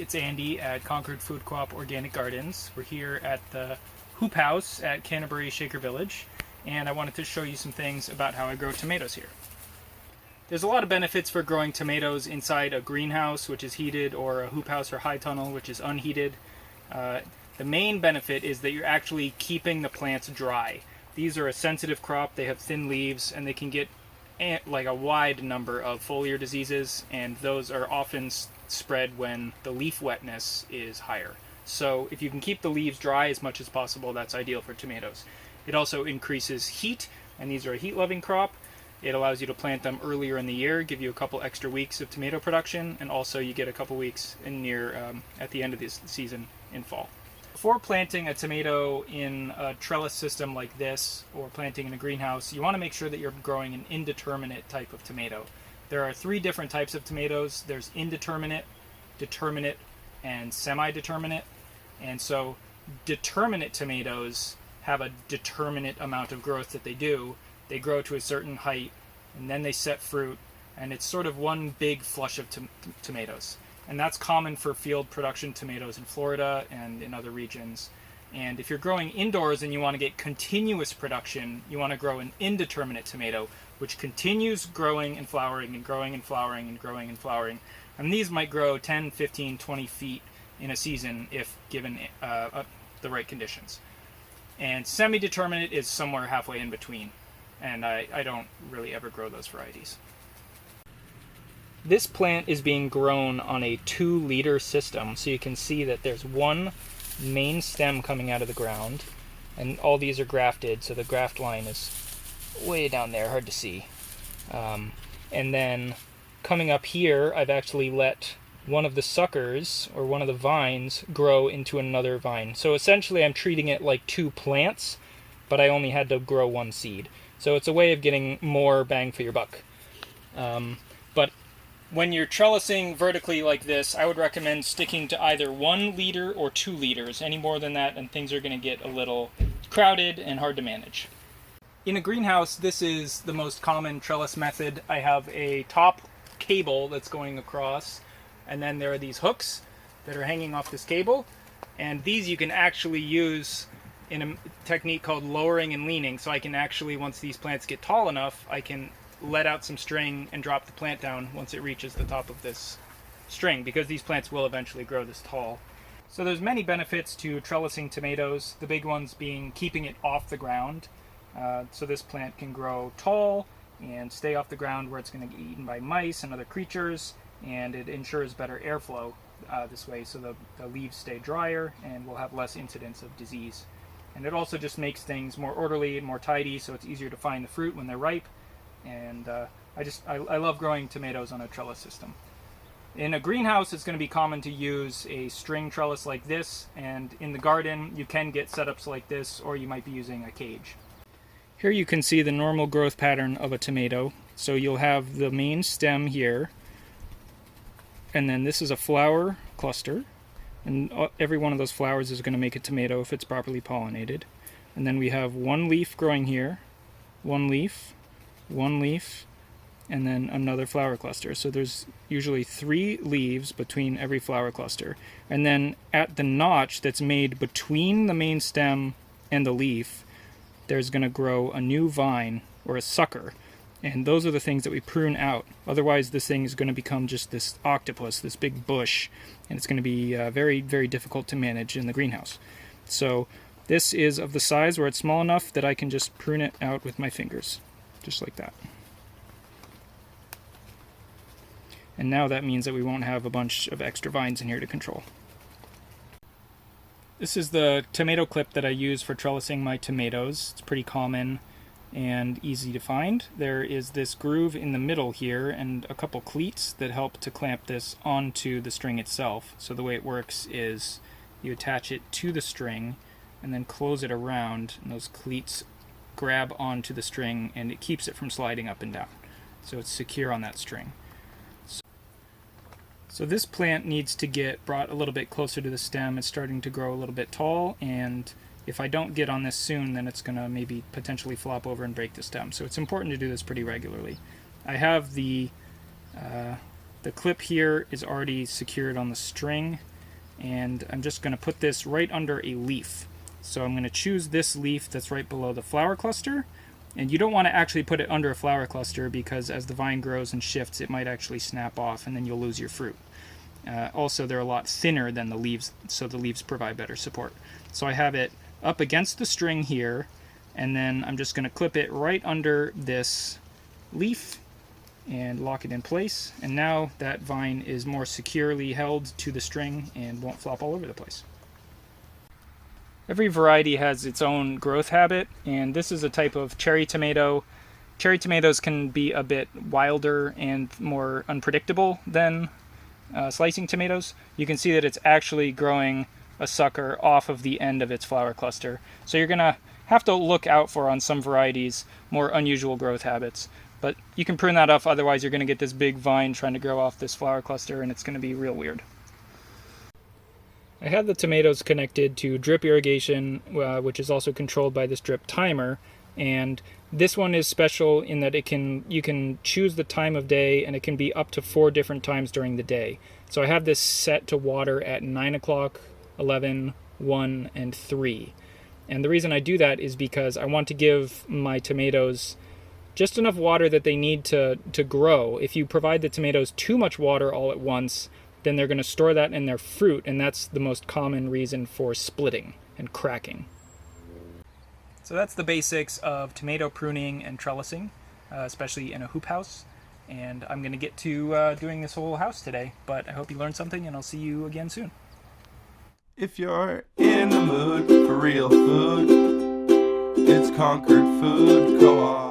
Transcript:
it's Andy at Concord Food Co-op Organic Gardens. We're here at the Hoop House at Canterbury Shaker Village, and I wanted to show you some things about how I grow tomatoes here. There's a lot of benefits for growing tomatoes inside a greenhouse, which is heated, or a hoop house or high tunnel, which is unheated. The main benefit is that you're actually keeping the plants dry. These are a sensitive crop, they have thin leaves, and they can get like a wide number of foliar diseases, and those are often spread when the leaf wetness is higher. So if you can keep the leaves dry as much as possible, that's ideal for tomatoes. It also increases heat, and these are a heat-loving crop. It allows you to plant them earlier in the year, give you a couple extra weeks of tomato production, and also you get a couple weeks at the end of this season in fall. Before planting a tomato in a trellis system like this, or planting in a greenhouse, you want to make sure that you're growing an indeterminate type of tomato. There are three different types of tomatoes. There's indeterminate, determinate, and semi-determinate. And so determinate tomatoes have a determinate amount of growth that they do. They grow to a certain height, and then they set fruit, and it's sort of one big flush of tomatoes. And that's common for field production tomatoes in Florida and in other regions. And if you're growing indoors and you want to get continuous production, you want to grow an indeterminate tomato, which continues growing and flowering and growing and flowering and growing and flowering. And these might grow 10, 15, 20 feet in a season if given the right conditions. And semi-determinate is somewhere halfway in between. And I don't really ever grow those varieties. This plant is being grown on a 2-liter system, so you can see that there's one main stem coming out of the ground, and all these are grafted, so the graft line is way down there, hard to see. And then coming up here, I've actually let one of the suckers, or one of the vines, grow into another vine. So essentially I'm treating it like 2 plants, but I only had to grow 1 seed. So it's a way of getting more bang for your buck. But when you're trellising vertically like this, I would recommend sticking to either 1 liter or 2 liters. Any more than that, and things are going to get a little crowded and hard to manage. In a greenhouse, this is the most common trellis method. I have a top cable that's going across, and then there are these hooks that are hanging off this cable, and these you can actually use in a technique called lowering and leaning. So I can actually, once these plants get tall enough, I can let out some string and drop the plant down once it reaches the top of this string, because these plants will eventually grow this tall. So there's many benefits to trellising tomatoes, the big ones being keeping it off the ground. So this plant can grow tall and stay off the ground where it's going to get eaten by mice and other creatures, and it ensures better airflow this way, so the leaves stay drier and we'll have less incidence of disease. And it also just makes things more orderly and more tidy, so it's easier to find the fruit when they're ripe. And I love growing tomatoes on a trellis system. In a greenhouse, it's going to be common to use a string trellis like this, and in the garden you can get setups like this, or you might be using a cage. Here you can see the normal growth pattern of a tomato. So you'll have the main stem here, and then this is a flower cluster, and every one of those flowers is going to make a tomato if it's properly pollinated. And then we have 1 leaf growing here, 1 leaf, 1 leaf, and then another flower cluster. So there's usually 3 leaves between every flower cluster. And then at the notch that's made between the main stem and the leaf, there's going to grow a new vine, or a sucker. And those are the things that we prune out. Otherwise this thing is going to become just this octopus, this big bush, and it's going to be very, very difficult to manage in the greenhouse. So this is of the size where it's small enough that I can just prune it out with my fingers, just like that. And now that means that we won't have a bunch of extra vines in here to control. This is the tomato clip that I use for trellising my tomatoes. It's pretty common and easy to find. There is this groove in the middle here and a couple cleats that help to clamp this onto the string itself. So the way it works is you attach it to the string and then close it around, and those cleats grab onto the string and it keeps it from sliding up and down. So it's secure on that string. So this plant needs to get brought a little bit closer to the stem. It's starting to grow a little bit tall, and if I don't get on this soon, then it's going to maybe potentially flop over and break the stem. So it's important to do this pretty regularly. I have the clip here is already secured on the string, and I'm just going to put this right under a leaf. So I'm going to choose this leaf that's right below the flower cluster, and you don't want to actually put it under a flower cluster because as the vine grows and shifts, it might actually snap off and then you'll lose your fruit. Also, they're a lot thinner than the leaves, so the leaves provide better support. So I have it up against the string here, and then I'm just going to clip it right under this leaf and lock it in place. And now that vine is more securely held to the string and won't flop all over the place. Every variety has its own growth habit, and this is a type of cherry tomato. Cherry tomatoes can be a bit wilder and more unpredictable than slicing tomatoes. You can see that it's actually growing a sucker off of the end of its flower cluster. So you're going to have to look out for, on some varieties, more unusual growth habits. But you can prune that off, otherwise you're going to get this big vine trying to grow off this flower cluster, and it's going to be real weird. I have the tomatoes connected to drip irrigation, which is also controlled by this drip timer. And this one is special in that you can choose the time of day, and it can be up to 4 different times during the day. So I have this set to water at 9 o'clock, 11, 1, and 3. And the reason I do that is because I want to give my tomatoes just enough water that they need to grow. If you provide the tomatoes too much water all at once, then they're going to store that in their fruit, and that's the most common reason for splitting and cracking. So that's the basics of tomato pruning and trellising, especially in a hoop house. And I'm going to get to doing this whole house today, but I hope you learned something, and I'll see you again soon. If you're in the mood for real food, it's Concord Food Co-op.